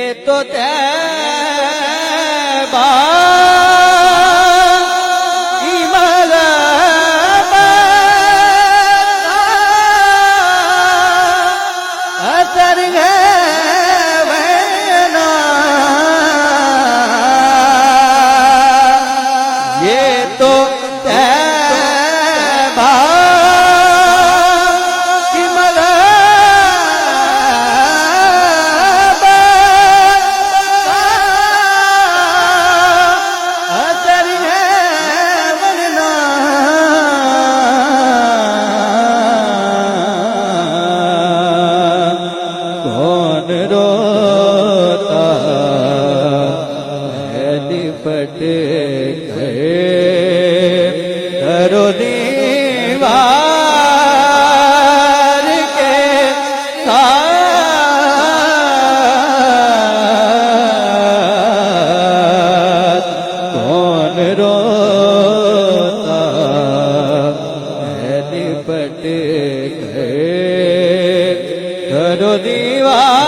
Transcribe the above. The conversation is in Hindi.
तो तैबा की मगबत असर है वैना, ये तो तैबा की मगबत असर है वरना, कौन रोता है लिपट गए करो दीवार के साथ, कौन रोता है लिपट गए करो दीवार